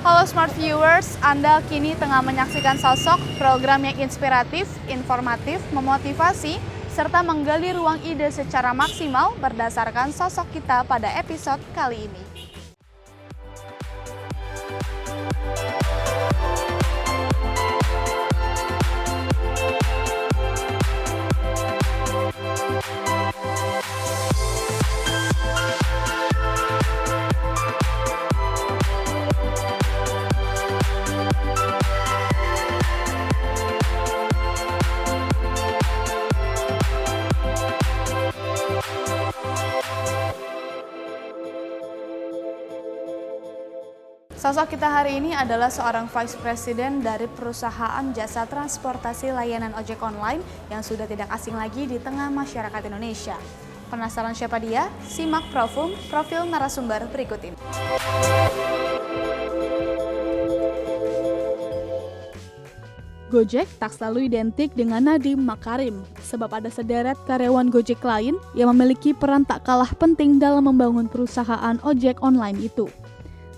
Halo Smart Viewers, Anda kini tengah menyaksikan sosok program yang inspiratif, informatif, memotivasi, serta menggali ruang ide secara maksimal berdasarkan sosok kita pada episode kali ini. Sosok kita hari ini adalah seorang Vice President dari perusahaan jasa transportasi layanan ojek online yang sudah tidak asing lagi di tengah masyarakat Indonesia. Penasaran siapa dia? Simak profil narasumber berikut ini. Gojek tak selalu identik dengan Nadiem Makarim, sebab ada sederet karyawan Gojek lain yang memiliki peran tak kalah penting dalam membangun perusahaan ojek online itu.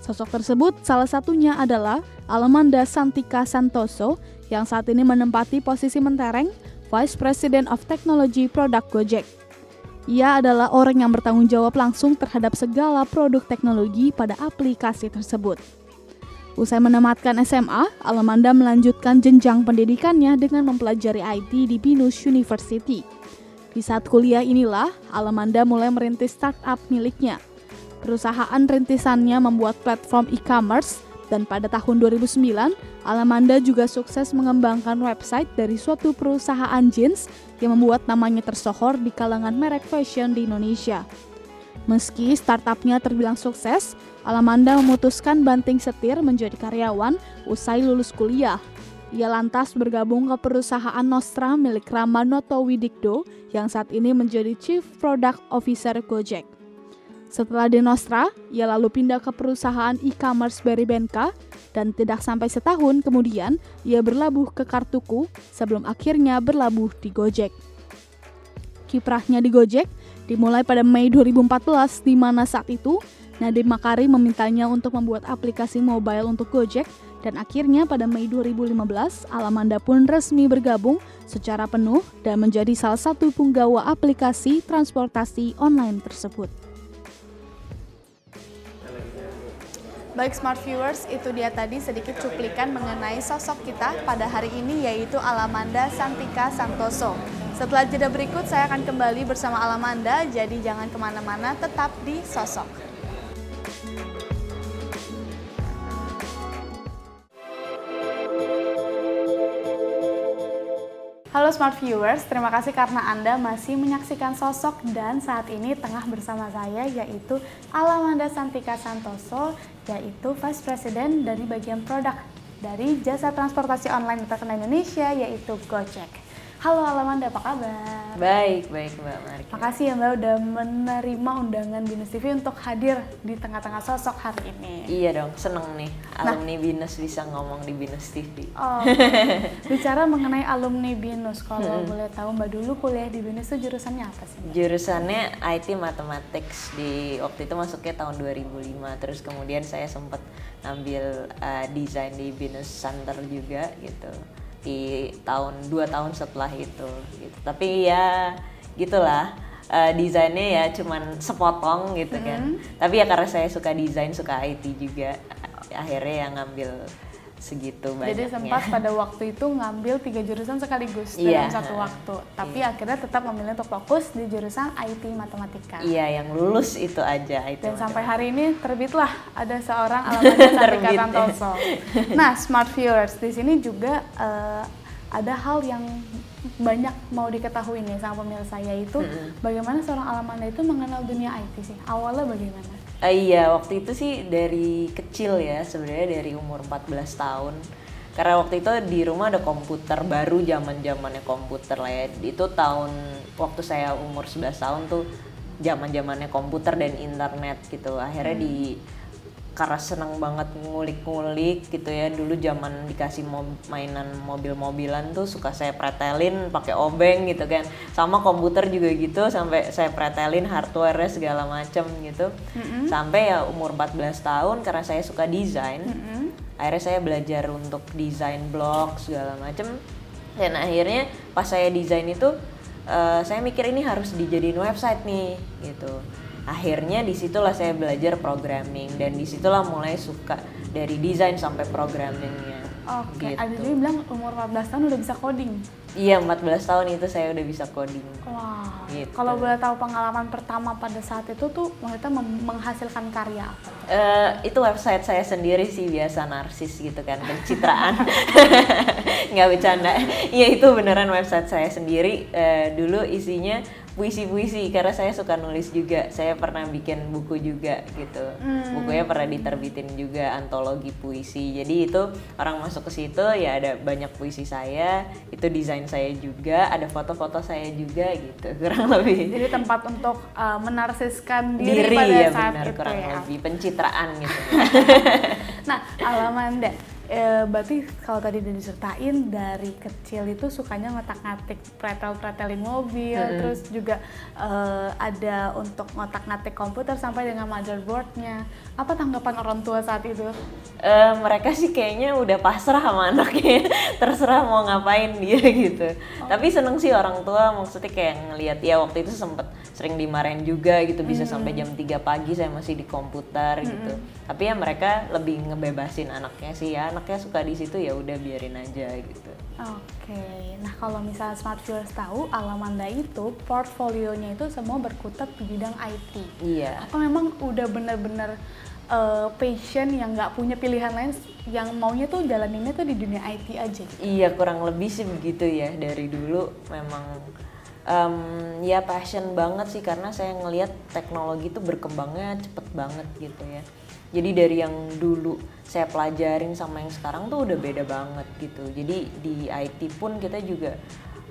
Sosok tersebut salah satunya adalah Alamanda Santika Santoso yang saat ini menempati posisi mentereng Vice President of Technology Product Gojek. Ia adalah orang yang bertanggung jawab langsung terhadap segala produk teknologi pada aplikasi tersebut. Usai menamatkan SMA, Alamanda melanjutkan jenjang pendidikannya dengan mempelajari IT di Binus University. Di saat kuliah inilah, Alamanda mulai merintis startup miliknya. Perusahaan rintisannya membuat platform e-commerce dan pada tahun 2009, Alamanda juga sukses mengembangkan website dari suatu perusahaan jeans yang membuat namanya tersohor di kalangan merek fashion di Indonesia. Meski startupnya terbilang sukses, Alamanda memutuskan banting setir menjadi karyawan usai lulus kuliah. Ia lantas bergabung ke perusahaan Nostra milik Rama Noto Widikdo yang saat ini menjadi Chief Product Officer Gojek. Setelah di Nostra, ia lalu pindah ke perusahaan e-commerce Beribenka dan tidak sampai setahun kemudian ia berlabuh ke Kartuku sebelum akhirnya berlabuh di Gojek. Kiprahnya di Gojek dimulai pada Mei 2014 di mana saat itu Nadiem Makarim memintanya untuk membuat aplikasi mobile untuk Gojek dan akhirnya pada Mei 2015 Alamanda pun resmi bergabung secara penuh dan menjadi salah satu punggawa aplikasi transportasi online tersebut. Baik Smart Viewers, itu dia tadi sedikit cuplikan mengenai sosok kita pada hari ini yaitu Alamanda Santika Santoso. Setelah jeda berikut saya akan kembali bersama Alamanda, jadi jangan kemana-mana, tetap di Sosok. Halo Smart Viewers, terima kasih karena Anda masih menyaksikan Sosok dan saat ini tengah bersama saya yaitu Alamanda Santika Santoso, yaitu Vice President dari bagian produk dari jasa transportasi online terkenal Indonesia yaitu Gojek. Halo Alamanda, apa kabar? Baik Mbak Marika. Makasih ya Mbak udah menerima undangan Binus TV untuk hadir di tengah-tengah Sosok hari ini. Iya dong, seneng nih alumni Binus bisa ngomong di Binus TV. Oh, bicara mengenai alumni Binus, kalau boleh tahu Mbak dulu kuliah di Binus itu jurusannya apa sih Mbak? Jurusannya IT Mathematics, di waktu itu masuknya tahun 2005. Terus kemudian saya sempat ngambil desain di Binus Center juga gitu. Di 2 tahun setelah itu gitu. Tapi ya gitulah, desainnya ya cuman sepotong gitu kan. Tapi ya karena saya suka desain, suka IT juga, akhirnya yang ngambil segitu banyaknya. Jadi sempat pada waktu itu ngambil 3 jurusan sekaligus dalam satu waktu. Tapi akhirnya tetap memilih untuk fokus di jurusan IT Matematika. Iya, yang lulus itu aja IT. Dan sampai hari ini terbitlah ada seorang Alamanda Santika Santoso. Nah, Smart Viewers, di sini juga ada hal yang banyak mau diketahui nih sama pemirsa, yaitu bagaimana seorang Alamanda itu mengenal dunia IT sih. Awalnya bagaimana? Iya, waktu itu sih dari kecil ya, sebenarnya dari umur 14 tahun. Karena waktu itu di rumah ada komputer, baru zaman-zamannya komputer lah ya. Itu waktu saya umur 11 tahun tuh zaman-zamannya komputer dan internet gitu. Akhirnya karena seneng banget ngulik-ngulik gitu ya. Dulu zaman dikasih mainan mobil-mobilan tuh suka saya pretelin pakai obeng gitu kan. Sama komputer juga gitu, sampai saya pretelin hardware segala macem gitu. Sampai ya umur 14 tahun karena saya suka desain. Akhirnya saya belajar untuk desain blog segala macem. Dan akhirnya pas saya desain itu saya mikir ini harus dijadiin website nih gitu. Akhirnya disitulah saya belajar programming dan disitulah mulai suka dari desain sampai programmingnya. Oke, gitu. ada juga bilang umur 14 tahun udah bisa coding. Iya, 14 tahun itu saya udah bisa coding. Wah, Gitu. kalau boleh tahu pengalaman pertama pada saat itu tuh maksudnya menghasilkan karya apa? Itu website saya sendiri sih, biasa narsis gitu kan, pencitraan. Nggak bercanda. Iya, itu beneran website saya sendiri. Dulu isinya puisi-puisi karena saya suka nulis juga. Saya pernah bikin buku juga gitu. Bukunya pernah diterbitin juga, antologi puisi. Jadi itu orang masuk ke situ ya ada banyak puisi saya, itu desain saya juga, ada foto-foto saya juga gitu. Kurang lebih. Jadi tempat untuk menarsiskan diri pada ya saat benar, itu kurang ya. lebih pencitraan gitu. Nah, Alamanda, berarti kalau tadi udah disertain dari kecil itu sukanya ngotak-ngatik, pretelin mobil, terus juga ada untuk ngotak-ngatik komputer sampai dengan motherboardnya. Apa tanggapan orang tua saat itu? Mereka sih kayaknya udah pasrah sama anaknya, terserah mau ngapain dia gitu. Tapi seneng sih orang tua, maksudnya kayak ngelihat ya waktu itu sempet sering dimarahin juga gitu, bisa sampai jam 3 pagi saya masih di komputer gitu. Tapi ya mereka lebih ngebebasin anaknya sih ya, anaknya suka di situ ya udah biarin aja gitu. Oke, nah kalau misalnya Smart Viewers tahu, Alamanda itu portfolionya itu semua berkutat di bidang IT. Iya. Apa memang udah benar-benar passion yang nggak punya pilihan lain, yang maunya tuh jalaninnya tuh di dunia IT aja gitu? Iya, kurang lebih sih begitu ya. Dari dulu memang ya passion banget sih, karena saya ngelihat teknologi itu berkembangnya cepet banget gitu ya. Jadi dari yang dulu saya pelajarin sama yang sekarang tuh udah beda banget gitu. Jadi di IT pun kita juga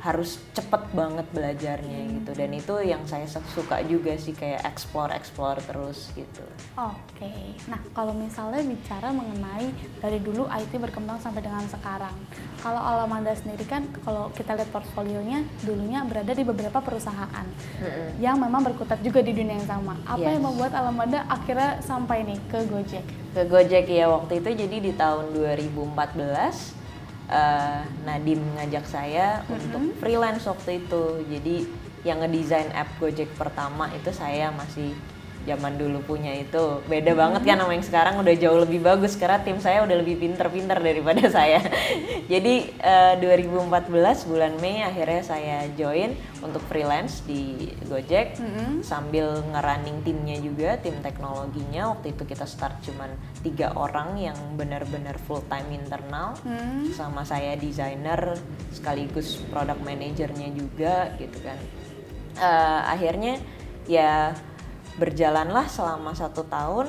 harus cepet banget belajarnya gitu. Dan itu yang saya suka juga sih, kayak explore terus gitu. Oke, nah kalau misalnya bicara mengenai dari dulu IT berkembang sampai dengan sekarang, kalau Alamanda sendiri kan kalau kita lihat portfolionya dulunya berada di beberapa perusahaan yang memang berkutat juga di dunia yang sama. Apa yang membuat Alamanda akhirnya sampai nih ke Gojek? Ke Gojek ya waktu itu, jadi di tahun 2014 Nadim ngajak saya untuk freelance waktu itu. Jadi yang ngedesain app Gojek pertama itu saya masih zaman dulu punya itu. Beda banget kan sama yang sekarang, udah jauh lebih bagus karena tim saya udah lebih pinter-pinter daripada saya. Jadi 2014 bulan Mei akhirnya saya join untuk freelance di Gojek sambil ngerunning timnya juga, tim teknologinya. Waktu itu kita start cuman 3 orang yang benar-benar full time internal, sama saya desainer sekaligus product manajernya juga gitu kan. Akhirnya ya berjalanlah selama 1 tahun.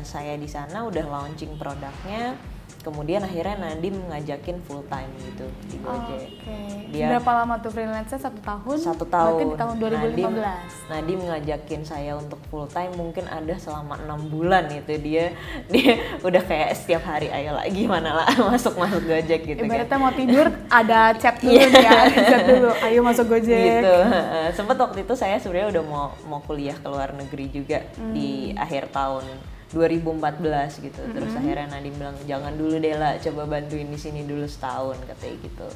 Saya di sana udah launching produknya, kemudian akhirnya Nadim ngajakin full time gitu di Gojek. Dia berapa lama tuh freelance-nya? 1 tahun? 1 tahun. Berarti di tahun 2015. Nadim ngajakin saya untuk full time mungkin ada selama 6 bulan itu. Dia udah kayak setiap hari, ayo lah gimana lah masuk Gojek gitu. Ibaratnya mau tidur ada chat dulu nih ya, chat dulu, ayo masuk Gojek. Gitu. Sempet waktu itu saya sebenarnya udah mau kuliah ke luar negeri juga di akhir tahun 2014 gitu. Terus akhirnya Nadim bilang jangan dulu deh lah, coba bantuin di sini dulu setahun katanya gitu.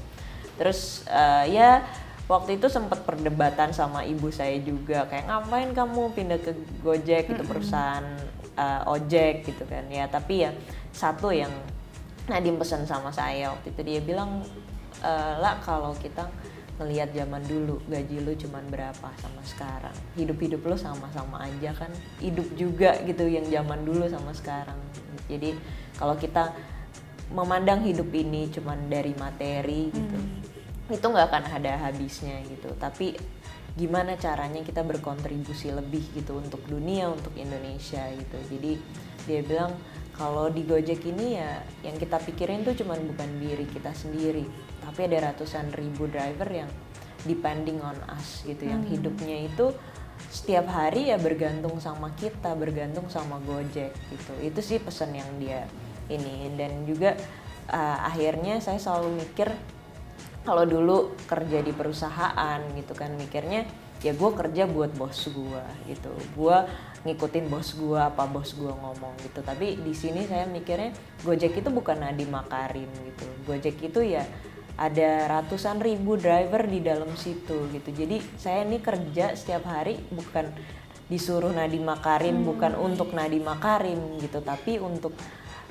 Terus ya waktu itu sempat perdebatan sama ibu saya juga, kayak ngapain kamu pindah ke Gojek itu perusahaan ojek gitu kan ya. Tapi ya satu yang Nadim pesan sama saya waktu itu, dia bilang lah kalau kita ngelihat zaman dulu gaji lu cuman berapa sama sekarang, hidup lu sama-sama aja kan, hidup juga gitu yang zaman dulu sama sekarang. Jadi kalau kita memandang hidup ini cuman dari materi gitu, itu nggak akan ada habisnya gitu. Tapi gimana caranya kita berkontribusi lebih gitu untuk dunia, untuk Indonesia gitu. Jadi dia bilang kalau di Gojek ini ya yang kita pikirin tuh cuman bukan diri kita sendiri, tapi ada ratusan ribu driver yang depending on us gitu, yang hidupnya itu setiap hari ya bergantung sama kita, bergantung sama Gojek gitu. Itu sih pesan yang dia ini. Dan juga akhirnya saya selalu mikir, kalau dulu kerja di perusahaan gitu kan, mikirnya ya gue kerja buat bos gue gitu, gue ngikutin bos gue, apa bos gue ngomong gitu. Tapi di sini saya mikirnya Gojek itu bukan Nadiem Makarim gitu. Gojek itu ya ada ratusan ribu driver di dalam situ gitu. Jadi saya ini kerja setiap hari bukan disuruh Nadiem Makarim, bukan untuk Nadiem Makarim gitu, tapi untuk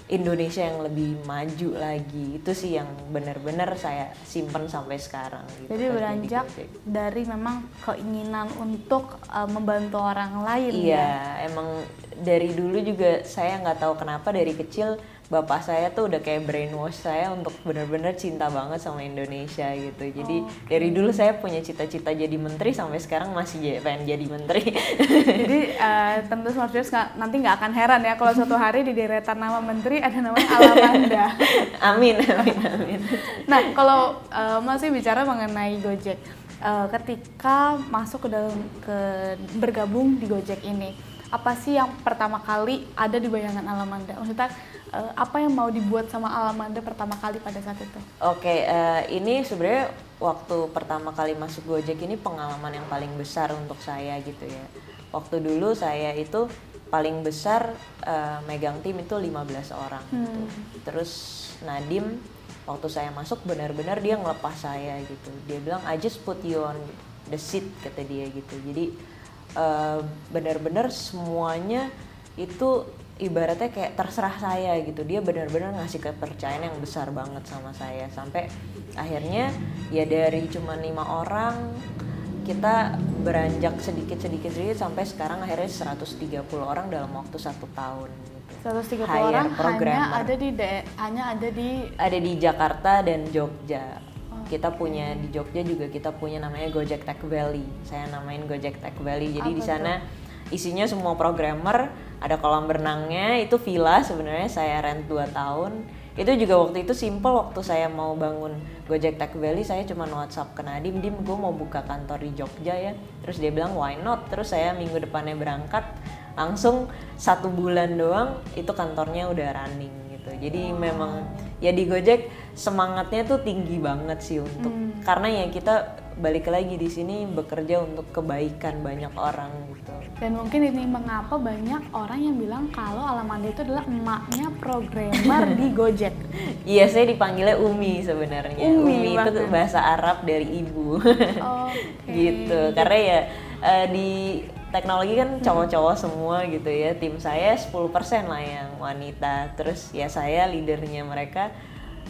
Indonesia yang lebih maju lagi. Itu sih yang benar-benar saya simpen sampai sekarang gitu. Jadi beranjak dari memang keinginan untuk membantu orang lain. Iya, emang dari dulu juga saya nggak tahu kenapa dari kecil bapak saya tuh udah kayak brainwash saya untuk benar-benar cinta banget sama Indonesia gitu. Jadi dari dulu saya punya cita-cita jadi menteri, sampai sekarang masih pengen jadi menteri. Jadi tentu Smart Viewers nanti nggak akan heran ya kalau suatu hari di deretan nama menteri ada namanya Alamanda. Amin, amin, amin. Nah, kalau masih bicara mengenai Gojek, ketika masuk ke bergabung di Gojek ini, apa sih yang pertama kali ada di bayangan Alamanda? Maksudnya apa yang mau dibuat sama Alamanda pertama kali pada saat itu? Oke, ini sebenarnya waktu pertama kali masuk Gojek ini pengalaman yang paling besar untuk saya gitu ya. Waktu dulu saya itu paling besar megang tim itu 15 orang gitu. Terus Nadiem waktu saya masuk benar-benar dia ngelepas saya gitu. Dia bilang I just put you on the seat, kata dia gitu. Jadi benar-benar semuanya itu ibaratnya kayak terserah saya gitu. Dia benar-benar ngasih kepercayaan yang besar banget sama saya, sampai akhirnya ya dari cuma 5 orang kita beranjak sedikit sampai sekarang akhirnya 130 orang dalam waktu 1 tahun gitu. 130 orang programmer. hanya ada di Jakarta dan Jogja. Kita punya di Jogja juga, kita punya namanya Gojek Tech Valley. Saya namain Gojek Tech Valley. Jadi di sana isinya semua programmer, ada kolam berenangnya, itu villa sebenarnya, saya rent 2 tahun. Itu juga waktu itu simple, waktu saya mau bangun Gojek Tech Valley saya cuma WhatsApp ke Nadiem, "Dim, gue mau buka kantor di Jogja ya." Terus dia bilang why not. Terus saya minggu depannya berangkat, langsung 1 bulan doang itu kantornya udah running gitu. Jadi memang ya di Gojek semangatnya tuh tinggi banget sih untuk karena ya kita balik lagi di sini bekerja untuk kebaikan banyak orang gitu. Dan mungkin ini mengapa banyak orang yang bilang kalau Alamanda itu adalah emaknya programmer di Gojek. Iya, saya dipanggilnya Umi sebenarnya. Umi itu bahasa Arab dari ibu. Gitu. Karena ya di teknologi kan cowok-cowok semua gitu ya. Tim saya 10% lah yang wanita. Terus ya saya leadernya mereka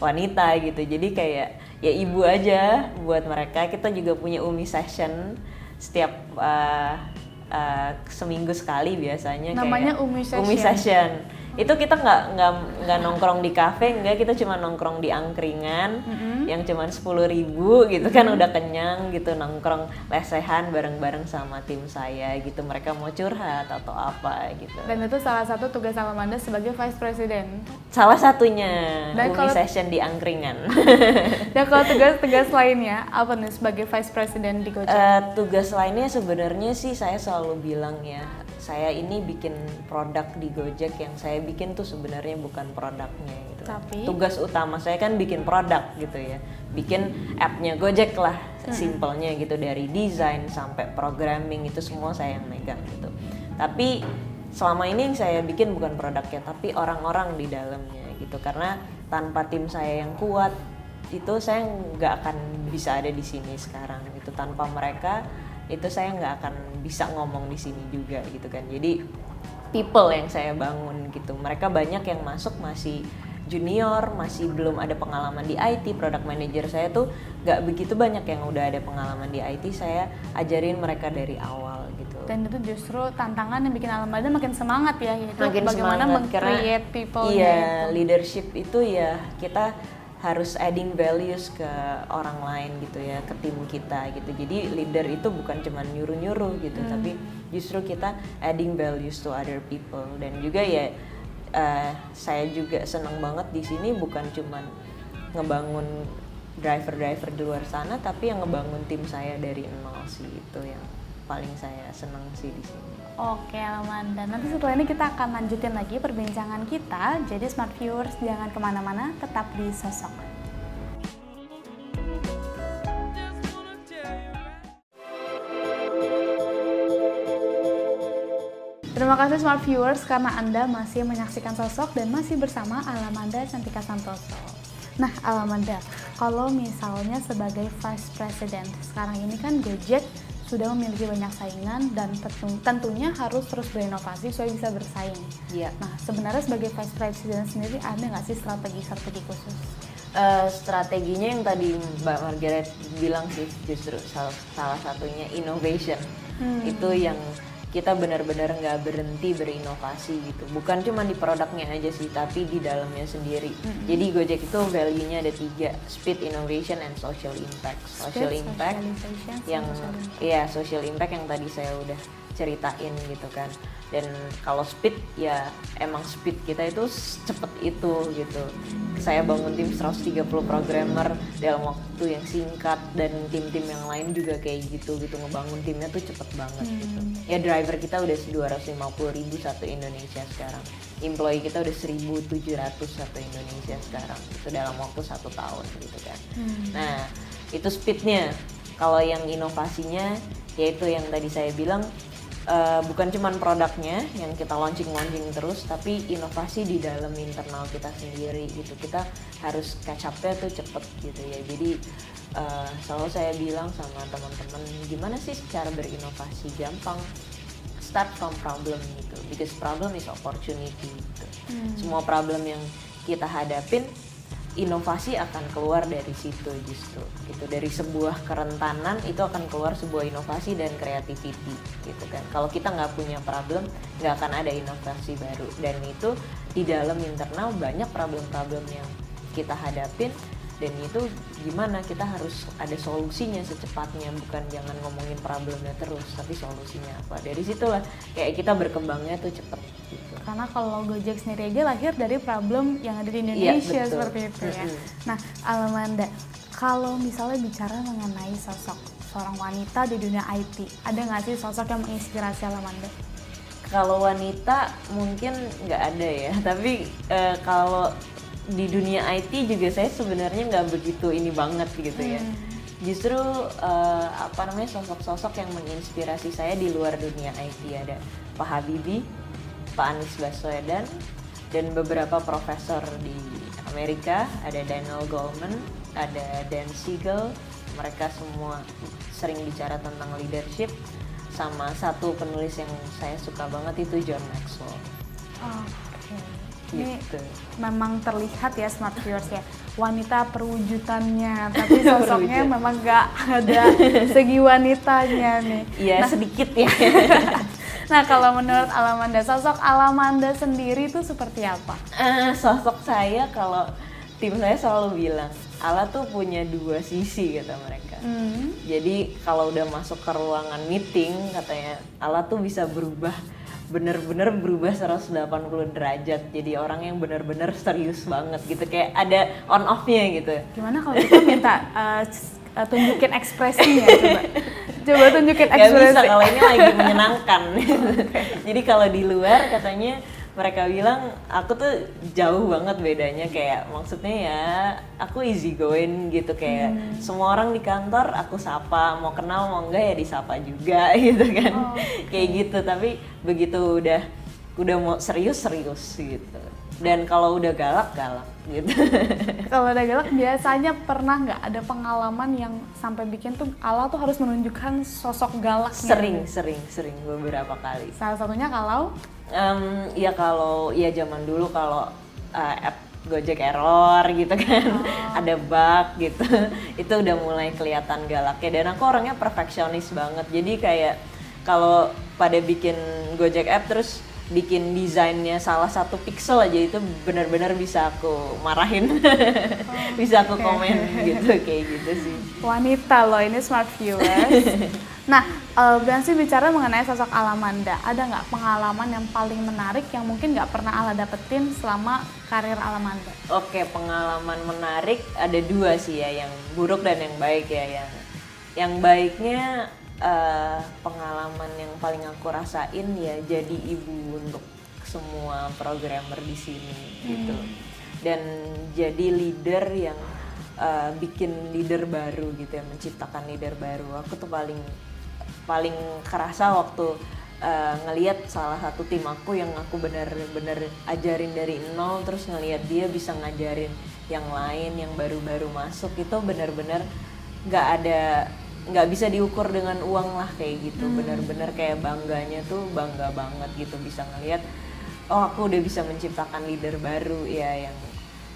wanita gitu. Jadi kayak ya ibu aja buat mereka. Kita juga punya Umi Session setiap seminggu sekali biasanya. Namanya kayak Umi Session. Itu kita nggak nongkrong di kafe, kita cuma nongkrong di angkringan yang cuma 10.000 gitu kan udah kenyang gitu, nongkrong lesehan bareng-bareng sama tim saya gitu. Mereka mau curhat atau apa gitu. Dan itu salah satu tugas Alamanda sebagai Vice President. Salah satunya Umi Session di angkringan. Dan kalau tugas-tugas lainnya apa nih sebagai Vice President di Gojek? Tugas lainnya sebenarnya sih saya selalu bilang ya, saya ini bikin produk di Gojek, yang saya bikin tuh sebenarnya bukan produknya gitu. Tapi tugas utama saya kan bikin produk gitu ya, bikin appnya Gojek lah, simpelnya gitu, dari desain sampai programming itu semua saya yang megang gitu. Tapi selama ini yang saya bikin bukan produknya, tapi orang-orang di dalamnya gitu, karena tanpa tim saya yang kuat itu saya nggak akan bisa ada di sini sekarang gitu. Tanpa mereka itu saya nggak akan bisa ngomong di sini juga gitu kan. Jadi people yang saya bangun gitu, mereka banyak yang masuk masih junior, masih belum ada pengalaman di IT. Product manager saya tuh nggak begitu banyak yang udah ada pengalaman di IT, saya ajarin mereka dari awal gitu. Dan itu justru tantangan yang bikin Alamanda makin semangat ya, yaitu makin bagaimana meng-create people. Iya, leadership itu ya kita harus adding values ke orang lain gitu ya, ke tim kita gitu. Jadi leader itu bukan cuma nyuruh-nyuruh gitu, tapi justru kita adding values to other people. Dan juga ya saya juga senang banget di sini bukan cuma ngebangun driver-driver di luar sana, tapi yang ngebangun tim saya dari nol sih, itu yang paling saya senang sih di sini. Oke Alamanda, nanti setelah ini kita akan lanjutin lagi perbincangan kita. Jadi Smart Viewers jangan kemana-mana, tetap di Sosok. Terima kasih Smart Viewers karena Anda masih menyaksikan Sosok dan masih bersama Alamanda Cantika Santoso. Nah Alamanda, kalau misalnya sebagai Vice President, sekarang ini kan Gojek sudah memiliki banyak saingan dan tentunya harus terus berinovasi supaya bisa bersaing. Iya. Nah sebenarnya sebagai Vice President sendiri ada nggak sih strategi khusus? Strateginya yang tadi Mbak Margaret bilang sih, justru salah satunya innovation. Itu yang kita benar-benar nggak berhenti berinovasi gitu, bukan cuma di produknya aja sih, tapi di dalamnya sendiri. Jadi Gojek itu value-nya ada 3, speed, innovation, and social impact. Social impact yang social impact yang tadi saya udah ceritain gitu kan. Dan kalau speed ya emang speed kita itu cepet itu gitu. Saya bangun tim 130 programmer dalam waktu yang singkat, dan tim-tim yang lain juga kayak gitu ngebangun timnya tuh cepet banget gitu. Ya driver kita udah 250.000 satu Indonesia sekarang. Employee kita udah 1.700 satu Indonesia sekarang. Itu dalam waktu 1 tahun gitu kan. Nah, itu speednya. Kalau yang inovasinya yaitu yang tadi saya bilang, bukan cuman produknya yang kita launching terus, tapi inovasi di dalam internal kita sendiri gitu. Kita harus catch up-nya tuh cepet gitu ya. Jadi selalu saya bilang sama teman-teman, gimana sih cara berinovasi? Gampang, start from problem gitu, because problem is opportunity gitu. Semua problem yang kita hadapin, inovasi akan keluar dari situ justru gitu. Dari sebuah kerentanan itu akan keluar sebuah inovasi dan creativity gitu kan. Kalau kita nggak punya problem, nggak akan ada inovasi baru. Dan itu di dalam internal banyak problem-problem yang kita hadapin, dan itu gimana kita harus ada solusinya secepatnya, bukan jangan ngomongin problemnya terus, tapi solusinya apa. Dari situlah kayak kita berkembangnya tuh cepet gitu. Karena kalau Gojek sendiri aja lahir dari problem yang ada di Indonesia, seperti itu ya. Nah Alamanda, kalau misalnya bicara mengenai sosok seorang wanita di dunia IT, ada nggak sih sosok yang menginspirasi Alamanda? Kalau wanita mungkin nggak ada ya, tapi kalau di dunia IT juga saya sebenarnya nggak begitu ini banget gitu ya. Justru sosok-sosok yang menginspirasi saya di luar dunia IT ada Pak Habibie, Pak Anies Baswedan, dan beberapa profesor di Amerika, ada Daniel Goleman, ada Dan Siegel. Mereka semua sering bicara tentang leadership. Sama satu penulis yang saya suka banget itu John Maxwell. Ini gitu. Memang terlihat ya Smart Viewers ya, wanita perwujudannya, tapi sosoknya memang nggak ada segi wanitanya nih. Iya, sedikit ya. Nah kalau menurut Alamanda, sosok Alamanda sendiri itu seperti apa? Sosok saya, kalau tim saya selalu bilang, Allah tuh punya 2 sisi kata mereka. Jadi kalau udah masuk ke ruangan meeting, katanya Allah tuh bisa berubah, bener-bener berubah 180 derajat. Jadi orang yang bener-bener serius banget gitu, kayak ada on off-nya gitu. Gimana kalau kita minta tunjukin ekspresinya, coba tunjukin ekspresi. Gak bisa kalau ini lagi menyenangkan. Jadi kalau di luar katanya mereka bilang aku tuh jauh banget bedanya, kayak maksudnya ya aku easy going gitu, kayak semua orang di kantor aku sapa, mau kenal mau enggak ya disapa juga gitu kan. Kayak gitu, tapi begitu udah mau serius gitu. Dan kalau udah galak gitu. Kalau udah galak biasanya pernah nggak ada pengalaman yang sampai bikin tuh Allah tuh harus menunjukkan sosok galaknya? Sering beberapa kali. Salah satunya kalau ya zaman dulu kalau app Gojek error gitu kan, ada bug gitu, itu udah mulai kelihatan galaknya. Dan aku orangnya perfeksionis banget, jadi kayak kalau pada bikin Gojek app terus bikin desainnya salah satu pixel aja, itu benar-benar bisa aku marahin, bisa aku komen gitu, kayak gitu sih. Wanita loh ini Smart Viewers. Nah, berarti bicara mengenai sosok Alamanda, ada nggak pengalaman yang paling menarik yang mungkin nggak pernah Ala dapetin selama karir Alamanda? Oke, pengalaman menarik ada 2 sih ya, yang buruk dan yang baik ya. Yang baiknya pengalaman yang paling aku rasain ya jadi ibu untuk semua programmer di sini gitu, dan jadi leader yang bikin leader baru gitu ya, menciptakan leader baru. Aku tuh paling kerasa waktu ngelihat salah satu tim aku yang aku benar-benar ajarin dari nol, terus ngelihat dia bisa ngajarin yang lain yang baru-baru masuk, itu benar-benar nggak bisa diukur dengan uang lah kayak gitu. Benar-benar kayak bangganya tuh bangga banget gitu bisa ngelihat, oh aku udah bisa menciptakan leader baru ya yang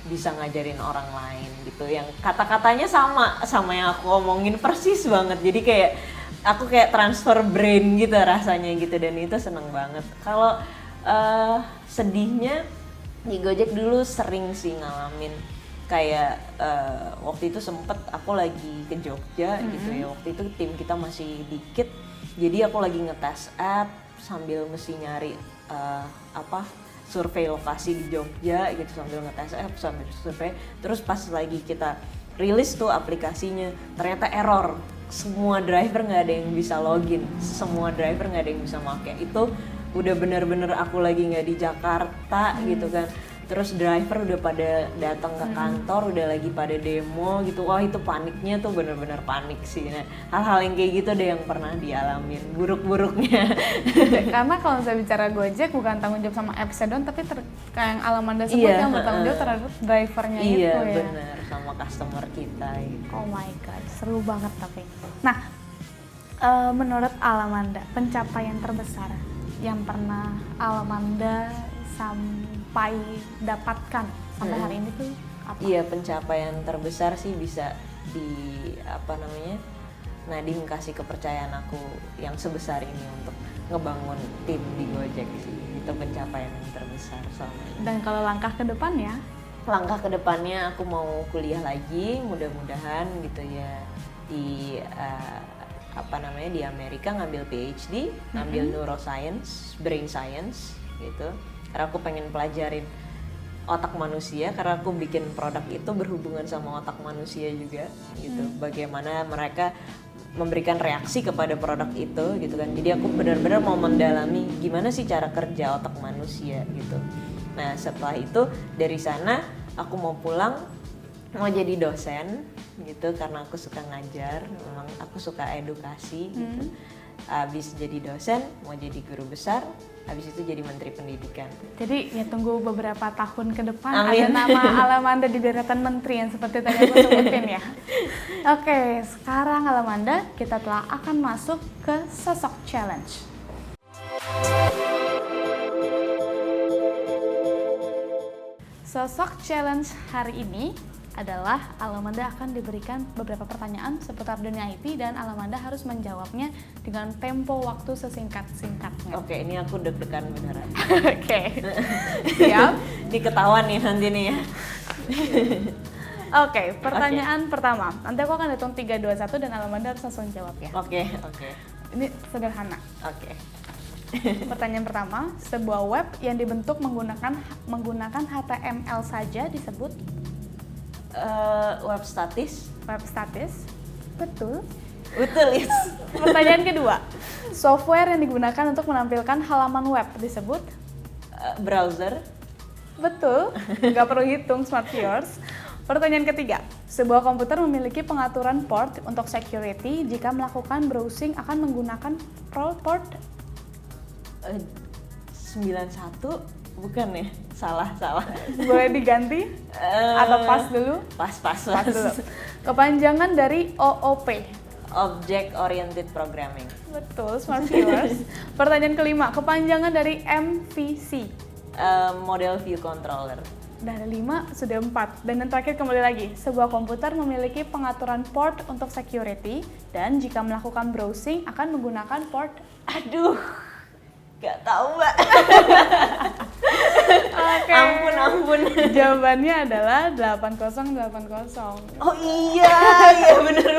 bisa ngajarin orang lain gitu, yang kata-katanya sama yang aku omongin persis banget. Jadi kayak aku kayak transfer brain gitu rasanya gitu, dan itu seneng banget. Kalau sedihnya di Gojek dulu sering sih ngalamin kayak waktu itu sempet aku lagi ke Jogja gitu ya, waktu itu tim kita masih dikit, jadi aku lagi ngetes app sambil mesti nyari survei lokasi di Jogja gitu, sambil ngetes app sambil survei. Terus pas lagi kita rilis tuh aplikasinya, ternyata error, semua driver nggak ada yang bisa login, semua driver nggak ada yang bisa pakai. Itu udah bener-bener aku lagi nggak di Jakarta gitu kan, terus driver udah pada datang ke kantor, udah lagi pada demo gitu. Wah itu paniknya tuh bener-bener panik sih. Nah, hal-hal yang kayak gitu deh yang pernah dialamin, buruk-buruknya. Karena kalau saya bicara Gojek bukan tanggung jawab sama apps-nya doang, tapi kayak yang Alamanda sebut yang bertanggung jawab terhadap drivernya itu ya. Iya benar, sama customer kita gitu. Oh my god, seru banget tapi. Nah, menurut Alamanda, pencapaian terbesar yang pernah Alamanda sampai dapatkan sampai hari ini tuh apa? Iya, pencapaian terbesar sih bisa Nadiem kasih kepercayaan aku yang sebesar ini untuk ngebangun tim di Gojek sih. Itu pencapaian yang terbesar selama ini. Dan kalau langkah ke depan ya? Langkah ke depannya aku mau kuliah lagi, mudah-mudahan gitu ya, di di Amerika ngambil PhD, ngambil neuroscience, brain science gitu. Karena aku pengen pelajarin otak manusia, karena aku bikin produk itu berhubungan sama otak manusia juga gitu. Bagaimana mereka memberikan reaksi kepada produk itu gitu kan. Jadi aku benar-benar mau mendalami gimana sih cara kerja otak manusia gitu. Nah setelah itu dari sana aku mau pulang, mau jadi dosen gitu, karena aku suka ngajar, memang aku suka edukasi gitu. Abis jadi dosen, mau jadi guru besar, habis itu jadi menteri pendidikan. Jadi ya tunggu beberapa tahun ke depan. Amin. Ada nama Alamanda di deretan menteri yang seperti tadi aku sebutin ya. Oke, sekarang Alamanda kita telah akan masuk ke sosok challenge. Sosok challenge hari ini adalah Alamanda akan diberikan beberapa pertanyaan seputar dunia IT dan Alamanda harus menjawabnya dengan tempo waktu sesingkat-singkatnya. Oke, ini aku deg-degan beneran. Oke. Siap? Diketahuan nih nanti nih ya. Oke, pertanyaan pertama. Nanti aku akan hitung 3, 2, 1 dan Alamanda harus langsung jawab ya. Oke. Ini sederhana. Oke. Pertanyaan pertama, sebuah web yang dibentuk menggunakan HTML saja disebut Web statis. web statis. Betul. Yes. Pertanyaan kedua, software yang digunakan untuk menampilkan halaman web disebut Browser. betul. Nggak perlu hitung, smart yours. Pertanyaan ketiga, sebuah komputer memiliki pengaturan port untuk security. Jika melakukan browsing akan menggunakan port 91 bukan ya? Salah. boleh diganti atau pas dulu? Pas Dulu. Kepanjangan dari OOP. Object Oriented Programming. Betul, smart viewers. Pertanyaan kelima, kepanjangan dari MVC. Model View Controller. Dari 5 sudah 4. Dan yang terakhir kembali lagi, sebuah komputer memiliki pengaturan port untuk security dan jika melakukan browsing akan menggunakan port. Aduh, gak tahu mbak. Oke. Ampun. Jawabannya adalah 8080. Oh iya benar.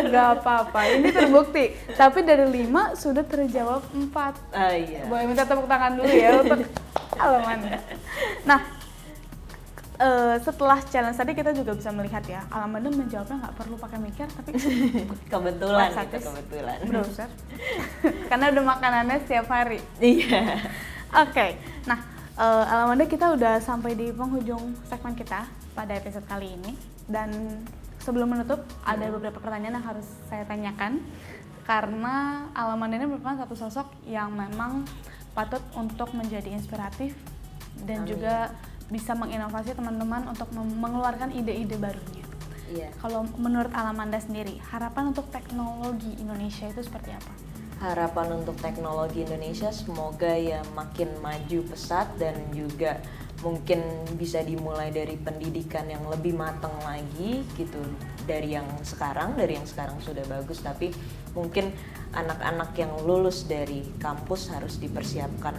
Gak apa-apa, ini terbukti. Tapi dari 5 sudah terjawab 4. Iya. Boleh minta tepuk tangan dulu ya untuk Alamanda. Nah, setelah challenge tadi kita juga bisa melihat ya, Alamanda menjawabnya nggak perlu pakai mikir, tapi Kebetulan Website gitu, kebetulan. browser. Karena udah makanannya setiap hari. Iya. Oke, nah Alamanda kita udah sampai di penghujung segmen kita pada episode kali ini. Dan sebelum menutup, ada beberapa pertanyaan yang harus saya tanyakan. Karena Alamanda ini merupakan satu sosok yang memang patut untuk menjadi inspiratif dan Amin. juga bisa menginovasi teman-teman untuk mengeluarkan ide-ide barunya. Iya. Kalau menurut Alamanda sendiri, harapan untuk teknologi Indonesia itu seperti apa? Harapan untuk teknologi Indonesia semoga ya makin maju pesat dan juga mungkin bisa dimulai dari pendidikan yang lebih matang lagi gitu dari yang sekarang sudah bagus, tapi mungkin anak-anak yang lulus dari kampus harus dipersiapkan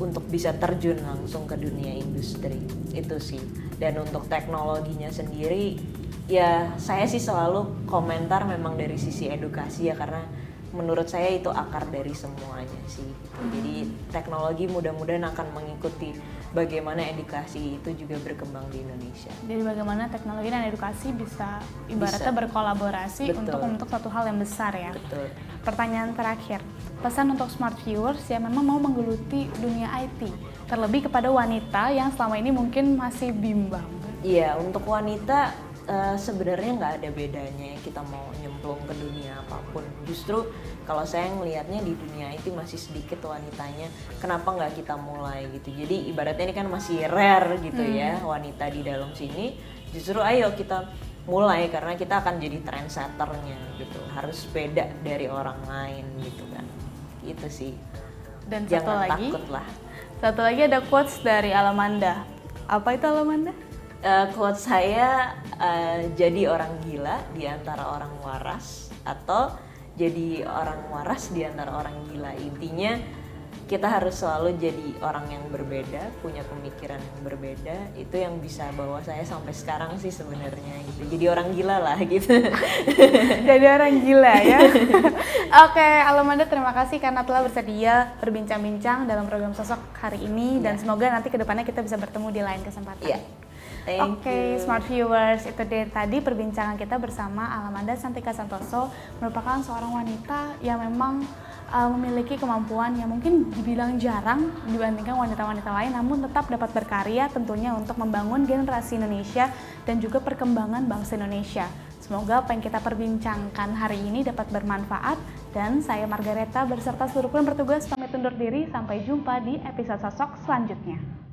untuk bisa terjun langsung ke dunia industri, itu sih. Dan untuk teknologinya sendiri ya saya sih selalu komentar memang dari sisi edukasi ya, karena menurut saya itu akar dari semuanya sih. Jadi teknologi mudah-mudahan akan mengikuti bagaimana edukasi itu juga berkembang di Indonesia. Jadi bagaimana teknologi dan edukasi bisa ibaratnya berkolaborasi. Betul. Untuk membentuk satu hal yang besar ya. Betul. Pertanyaan terakhir, pesan untuk smart viewers yang memang mau menggeluti dunia IT, terlebih kepada wanita yang selama ini mungkin masih bimbang. Iya, untuk wanita sebenarnya nggak ada bedanya ya kita mau nyemplung ke dunia apapun. Justru kalau saya ngelihatnya di dunia IT masih sedikit wanitanya, kenapa nggak kita mulai gitu. Jadi ibaratnya ini kan masih rare gitu ya wanita di dalam sini. Justru ayo kita mulai karena kita akan jadi trendsetternya gitu. Harus beda dari orang lain gitu kan. Itu sih. Dan Jangan takut lah. Satu lagi ada quotes dari Alamanda. Apa itu Alamanda? Quote saya, jadi orang gila di antara orang waras atau jadi orang waras di antara orang gila. Intinya kita harus selalu jadi orang yang berbeda, punya pemikiran yang berbeda. Itu yang bisa bawa saya sampai sekarang sih sebenarnya gitu. Jadi orang gila lah gitu. Jadi orang gila ya. Oke, Alamanda terima kasih karena telah bersedia berbincang-bincang dalam program Sosok hari ini. Dan semoga nanti kedepannya kita bisa bertemu di lain kesempatan. Iya. Thank Oke, you. smart viewers, itu dari tadi perbincangan kita bersama Alamanda Santika Santoso, merupakan seorang wanita yang memang memiliki kemampuan yang mungkin dibilang jarang dibandingkan wanita-wanita lain, namun tetap dapat berkarya tentunya untuk membangun generasi Indonesia dan juga perkembangan bangsa Indonesia. Semoga apa yang kita perbincangkan hari ini dapat bermanfaat, dan saya Margareta beserta seluruh kru bertugas pamit undur diri. Sampai jumpa di episode Sosok selanjutnya.